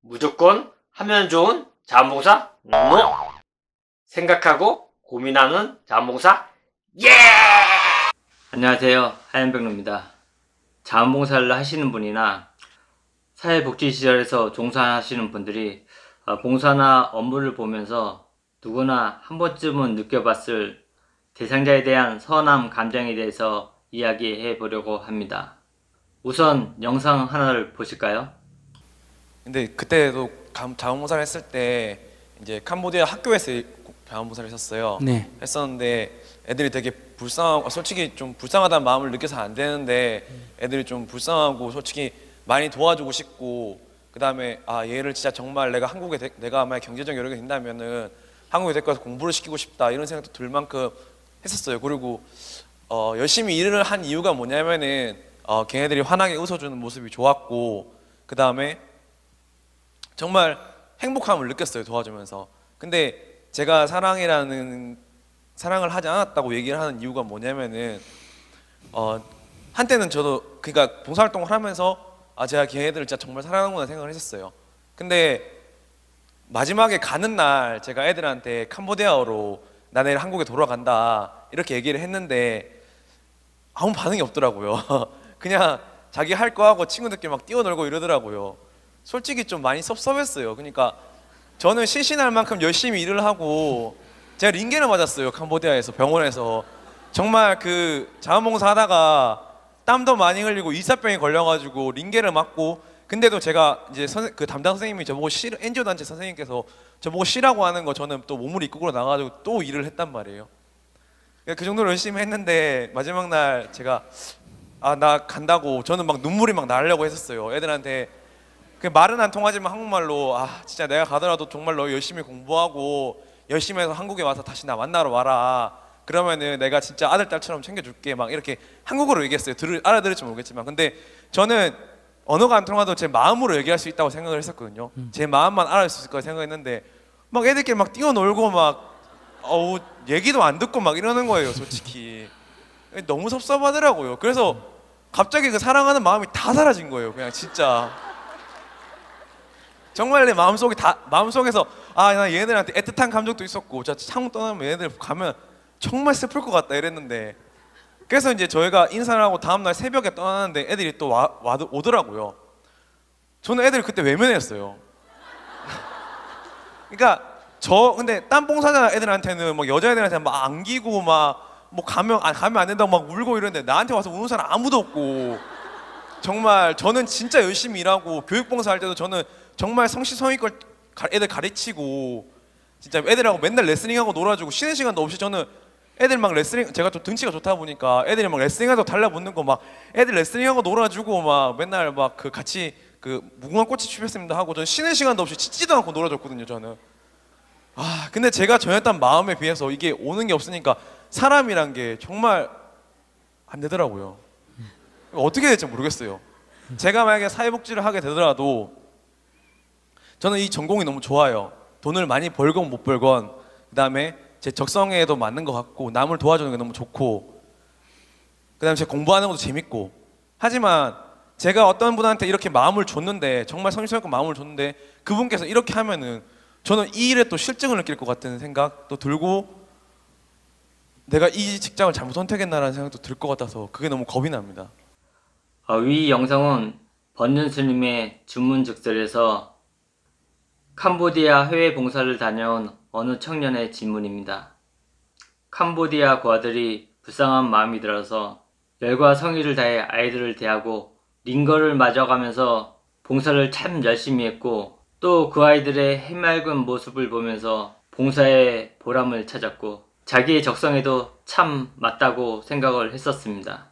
무조건 하면 좋은 자원봉사? NO! 생각하고 고민하는 자원봉사? 예! 안녕하세요, 하얀병로입니다. 자원봉사를 하시는 분이나 사회복지시설에서 종사하시는 분들이 봉사나 업무를 보면서 누구나 한 번쯤은 느껴봤을 대상자에 대한 서운함 감정에 대해서 이야기해 보려고 합니다. 우선 영상 하나를 보실까요? 근데 그때도 자원봉사를 했을 때 이제 캄보디아 학교에서 자원봉사를 했었어요. 네. 했었는데 애들이 되게 불쌍하고 솔직히 좀 불쌍하다는 마음을 느껴서 안 되는데 애들이 좀 불쌍하고 솔직히 많이 도와주고 싶고 그 다음에 얘를 진짜 정말 내가 내가 만약 경제적 여력이 된다면은 한국에 데리고 와서 공부를 시키고 싶다 이런 생각도 들 만큼 했었어요. 그리고 열심히 일을 한 이유가 뭐냐면은 걔네들이 환하게 웃어주는 모습이 좋았고 그 다음에 정말 행복함을 느꼈어요, 도와주면서. 근데 제가 사랑을 하지 않았다고 얘기를 하는 이유가 뭐냐면은 한때는 저도 그러니까 봉사활동을 하면서 제가 걔네들을 진짜 정말 사랑하는구나 생각을 했었어요. 근데 마지막에 가는 날 제가 애들한테 캄보디아어로 나 내일 한국에 돌아간다 이렇게 얘기를 했는데 아무 반응이 없더라고요. 그냥 자기 할 거 하고 친구들끼리 막 뛰어놀고 이러더라고요. 솔직히 좀 많이 섭섭했어요. 그러니까 저는 신신할 만큼 열심히 일을 하고 제가 링겔을 맞았어요. 캄보디아에서 병원에서 정말 그 자원봉사 하다가 땀도 많이 흘리고 이사병에 걸려가지고 링겔을 맞고 근데도 제가 이제 그 담당 선생님이 저보고 NGO 단체 선생님께서 저보고 쉬라고 하는 거 저는 또 몸을 이끌고 나가가지고 또 일을 했단 말이에요. 그 정도로 열심히 했는데 마지막 날 제가 나 간다고 저는 막 눈물이 막 나려고 했었어요. 애들한테 그 말은 안 통하지만 한국말로 진짜 내가 가더라도 정말 너 열심히 공부하고 열심히 해서 한국에 와서 다시 나 만나러 와라. 그러면은 내가 진짜 아들 딸처럼 챙겨줄게. 막 이렇게 한국어로 얘기했어요. 알아들을지 모르겠지만 근데 저는 언어가 안 통하도 제 마음으로 얘기할 수 있다고 생각을 했었거든요. 제 마음만 알아볼 수 있을 거라 생각했는데 막 애들끼리 막 뛰어놀고 막 얘기도 안 듣고 막 이러는 거예요. 솔직히 너무 섭섭하더라고요. 그래서 갑자기 그 사랑하는 마음이 다 사라진 거예요. 그냥 진짜 정말 내 마음속에서 나 얘네들한테 애틋한 감정도 있었고 진짜 한국 떠나면 얘네들 가면 정말 슬플 것 같다 이랬는데 그래서 이제 저희가 인사를 하고 다음날 새벽에 떠나는데 애들이 또 오더라고요. 저는 애들을 그때 외면했어요. 그러니까 근데 땀 봉사자 애들한테는 막 여자애들한테 막 안기고 막 뭐 가면 안 된다고 막 울고 이러는데 나한테 와서 우는 사람 아무도 없고 정말 저는 진짜 열심히 일하고 교육봉사 할 때도 저는 정말 성실성의껏 애들 가르치고 진짜 애들하고 맨날 레슬링하고 놀아주고 쉬는 시간도 없이 저는 애들 막 레슬링 제가 좀 등치가 좋다 보니까 애들이 막 레슬링하고 달라붙는 거 막 애들 레슬링하고 놀아주고 막 맨날 막 그 같이 그 무궁화 꽃이 피었습니다 하고 저는 쉬는 시간도 없이 짖지도 않고 놀아줬거든요. 저는 근데 제가 전했던 마음에 비해서 이게 오는 게 없으니까 사람이란 게 정말 안 되더라고요. 어떻게 될지 모르겠어요. 제가 만약에 사회복지를 하게 되더라도 저는 이 전공이 너무 좋아요. 돈을 많이 벌건 못 벌건 그 다음에 제 적성에도 맞는 것 같고 남을 도와주는 게 너무 좋고 그 다음에 제가 공부하는 것도 재밌고 하지만 제가 어떤 분한테 이렇게 마음을 줬는데 정말 성실성의껏 마음을 줬는데 그분께서 이렇게 하면은 저는 이 일에 또 실증을 느낄 것 같은 생각도 들고 내가 이 직장을 잘못 선택했나라는 생각도 들 것 같아서 그게 너무 겁이 납니다. 위 영상은 번윤 스님의 주문즉설에서 캄보디아 해외 봉사를 다녀온 어느 청년의 질문입니다. 캄보디아 고아들이 불쌍한 마음이 들어서 열과 성의를 다해 아이들을 대하고 링거를 맞아가면서 봉사를 참 열심히 했고 또 그 아이들의 해맑은 모습을 보면서 봉사의 보람을 찾았고 자기의 적성에도 참 맞다고 생각을 했었습니다.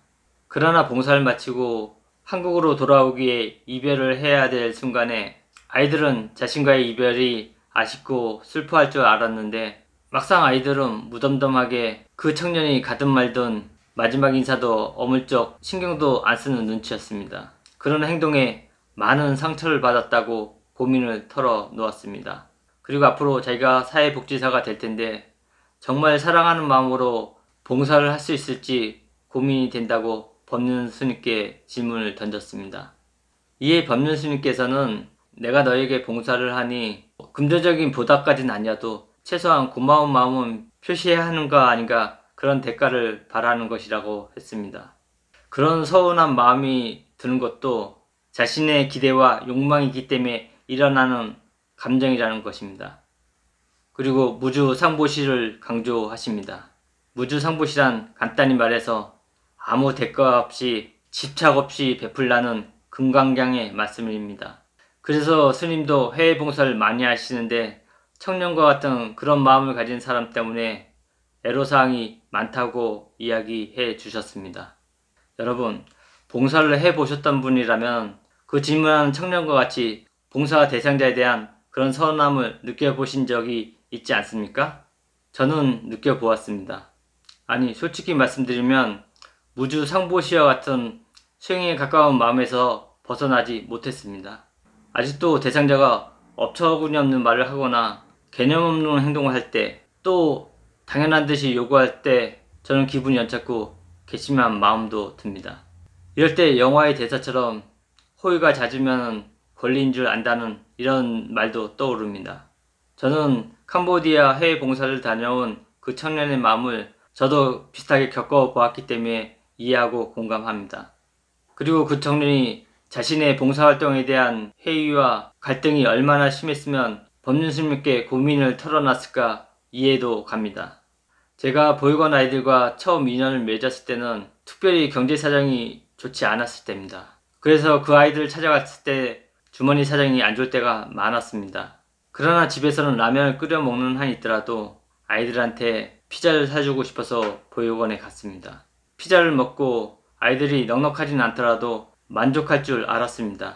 그러나 봉사를 마치고 한국으로 돌아오기에 이별을 해야 될 순간에 아이들은 자신과의 이별이 아쉽고 슬퍼할 줄 알았는데 막상 아이들은 무덤덤하게 그 청년이 가든 말든 마지막 인사도 어물쩍 신경도 안 쓰는 눈치였습니다. 그런 행동에 많은 상처를 받았다고 고민을 털어놓았습니다. 그리고 앞으로 자기가 사회복지사가 될 텐데 정말 사랑하는 마음으로 봉사를 할 수 있을지 고민이 된다고 법륜 스님께 질문을 던졌습니다. 이에 법륜 스님께서는 내가 너에게 봉사를 하니 금전적인 보답까지는 아니어도 최소한 고마운 마음은 표시해야 하는 거 아닌가, 그런 대가를 바라는 것이라고 했습니다. 그런 서운한 마음이 드는 것도 자신의 기대와 욕망이기 때문에 일어나는 감정이라는 것입니다. 그리고 무주상보시를 강조하십니다. 무주상보시란 간단히 말해서 아무 대가 없이 집착 없이 베풀라는 금강경의 말씀입니다. 그래서 스님도 해외 봉사를 많이 하시는데 청년과 같은 그런 마음을 가진 사람 때문에 애로사항이 많다고 이야기해 주셨습니다. 여러분, 봉사를 해보셨던 분이라면 그 질문하는 청년과 같이 봉사 대상자에 대한 그런 서운함을 느껴보신 적이 있지 않습니까? 저는 느껴보았습니다. 아니, 솔직히 말씀드리면 무주상보시와 같은 수행에 가까운 마음에서 벗어나지 못했습니다. 아직도 대상자가 어처구니없는 말을 하거나 개념 없는 행동을 할 때, 또 당연한 듯이 요구할 때 저는 기분이 언짢고 괘씸한 마음도 듭니다. 이럴 때 영화의 대사처럼 호의가 잦으면 권리인 줄 안다는 이런 말도 떠오릅니다. 저는 캄보디아 해외 봉사를 다녀온 그 청년의 마음을 저도 비슷하게 겪어보았기 때문에 이해하고 공감합니다. 그리고 그 청년이 자신의 봉사활동에 대한 회의와 갈등이 얼마나 심했으면 법륜스님께 고민을 털어놨을까 이해도 갑니다. 제가 보육원 아이들과 처음 인연을 맺었을 때는 특별히 경제사정이 좋지 않았을 때입니다. 그래서 그 아이들을 찾아갔을 때 주머니 사정이 안 좋을 때가 많았습니다. 그러나 집에서는 라면을 끓여 먹는 한이 있더라도 아이들한테 피자를 사주고 싶어서 보육원에 갔습니다. 피자를 먹고 아이들이 넉넉하진 않더라도 만족할 줄 알았습니다.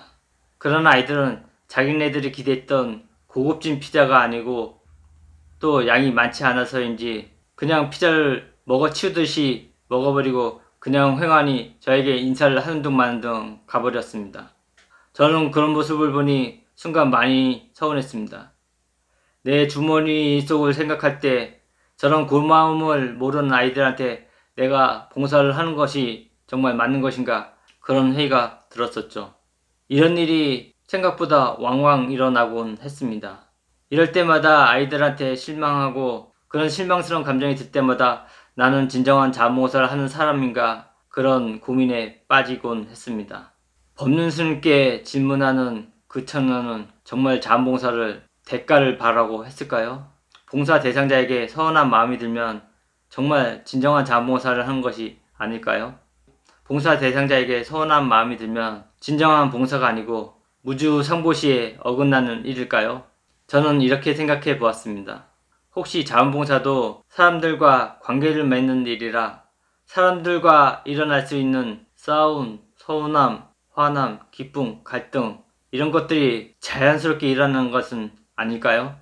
그러나 아이들은 자기네들이 기대했던 고급진 피자가 아니고 또 양이 많지 않아서인지 그냥 피자를 먹어치우듯이 먹어버리고 그냥 횡하니 저에게 인사를 하는 둥 마는 둥 가버렸습니다. 저는 그런 모습을 보니 순간 많이 서운했습니다. 내 주머니 속을 생각할 때 저런 고마움을 모르는 아이들한테 내가 봉사를 하는 것이 정말 맞는 것인가, 그런 회의가 들었었죠. 이런 일이 생각보다 왕왕 일어나곤 했습니다. 이럴 때마다 아이들한테 실망하고 그런 실망스러운 감정이 들 때마다 나는 진정한 자원봉사를 하는 사람인가, 그런 고민에 빠지곤 했습니다. 법륜스님께 질문하는 그 청년은 정말 자원봉사를 대가를 바라고 했을까요? 봉사 대상자에게 서운한 마음이 들면 정말 진정한 자원봉사를 하는 것이 아닐까요? 봉사 대상자에게 서운한 마음이 들면 진정한 봉사가 아니고 무주상보시에 어긋나는 일일까요? 저는 이렇게 생각해 보았습니다. 혹시 자원봉사도 사람들과 관계를 맺는 일이라 사람들과 일어날 수 있는 싸움, 서운함, 화남, 기쁨, 갈등, 이런 것들이 자연스럽게 일어나는 것은 아닐까요?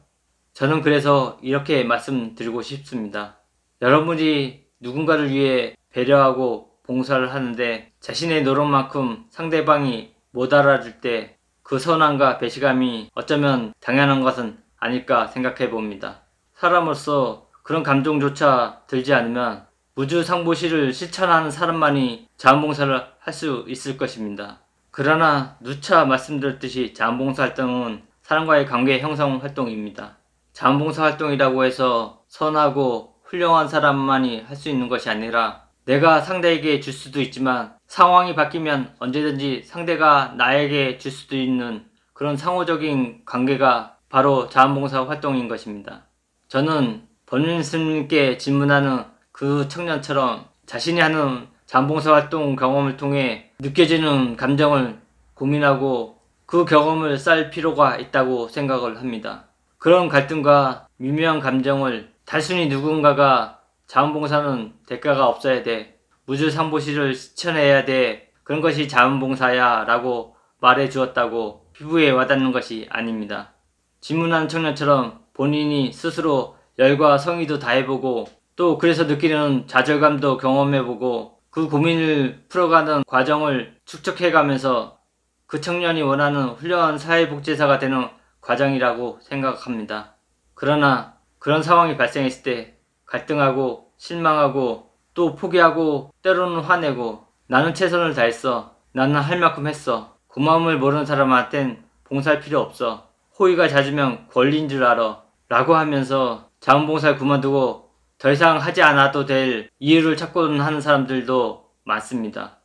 저는 그래서 이렇게 말씀드리고 싶습니다. 여러분이 누군가를 위해 배려하고 봉사를 하는데 자신의 노력만큼 상대방이 못 알아줄 때 그 서운함과 배신감이 어쩌면 당연한 것은 아닐까 생각해 봅니다. 사람으로서 그런 감정조차 들지 않으면 무주상보시를 실천하는 사람만이 자원봉사를 할 수 있을 것입니다. 그러나 누차 말씀드렸듯이 자원봉사 활동은 사람과의 관계 형성 활동입니다. 자원봉사 활동이라고 해서 선하고 훌륭한 사람만이 할 수 있는 것이 아니라 내가 상대에게 줄 수도 있지만 상황이 바뀌면 언제든지 상대가 나에게 줄 수도 있는 그런 상호적인 관계가 바로 자원봉사 활동인 것입니다. 저는 법륜스님께 질문하는 그 청년처럼 자신이 하는 자원봉사 활동 경험을 통해 느껴지는 감정을 고민하고 그 경험을 쌓을 필요가 있다고 생각을 합니다. 그런 갈등과 미묘한 감정을 단순히 누군가가 자원봉사는 대가가 없어야 돼, 무주상보시를 실천해야 돼, 그런 것이 자원봉사야 라고 말해 주었다고 피부에 와닿는 것이 아닙니다. 질문한 청년처럼 본인이 스스로 열과 성의도 다해보고 또 그래서 느끼는 좌절감도 경험해보고 그 고민을 풀어가는 과정을 축적해가면서 그 청년이 원하는 훌륭한 사회복지사가 되는 과정이라고 생각합니다. 그러나 그런 상황이 발생했을 때 갈등하고 실망하고 또 포기하고 때로는 화내고 나는 최선을 다했어, 나는 할 만큼 했어, 고마움을 모르는 사람한텐 봉사할 필요 없어. 호의가 잦으면 권리인 줄 알아. 라고 하면서 자원봉사를 그만두고 더 이상 하지 않아도 될 이유를 찾곤 하는 사람들도 많습니다.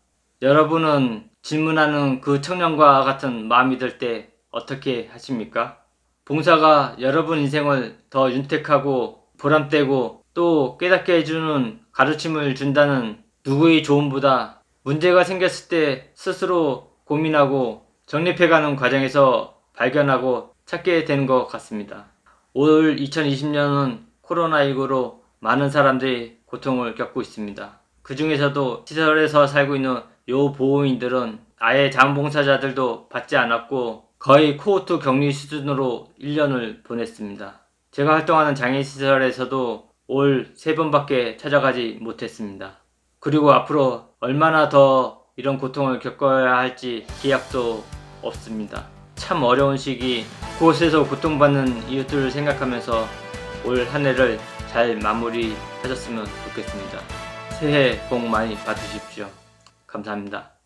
여러분은 질문하는 그 청년과 같은 마음이 들 때 어떻게 하십니까? 봉사가 여러분 인생을 더 윤택하고 보람되고 또 깨닫게 해주는 가르침을 준다는 누구의 조언보다 문제가 생겼을 때 스스로 고민하고 정립해가는 과정에서 발견하고 찾게 되는 것 같습니다. 올 2020년은 코로나19로 많은 사람들이 고통을 겪고 있습니다. 그 중에서도 시설에서 살고 있는 요보호인들은 아예 자원봉사자들도 받지 않았고 거의 코호트 격리 수준으로 1년을 보냈습니다. 제가 활동하는 장애시설에서도 올 3번밖에 찾아가지 못했습니다. 그리고 앞으로 얼마나 더 이런 고통을 겪어야 할지 기약도 없습니다. 참 어려운 시기, 그곳에서 고통받는 이웃들을 생각하면서 올 한 해를 잘 마무리하셨으면 좋겠습니다. 새해 복 많이 받으십시오. 감사합니다.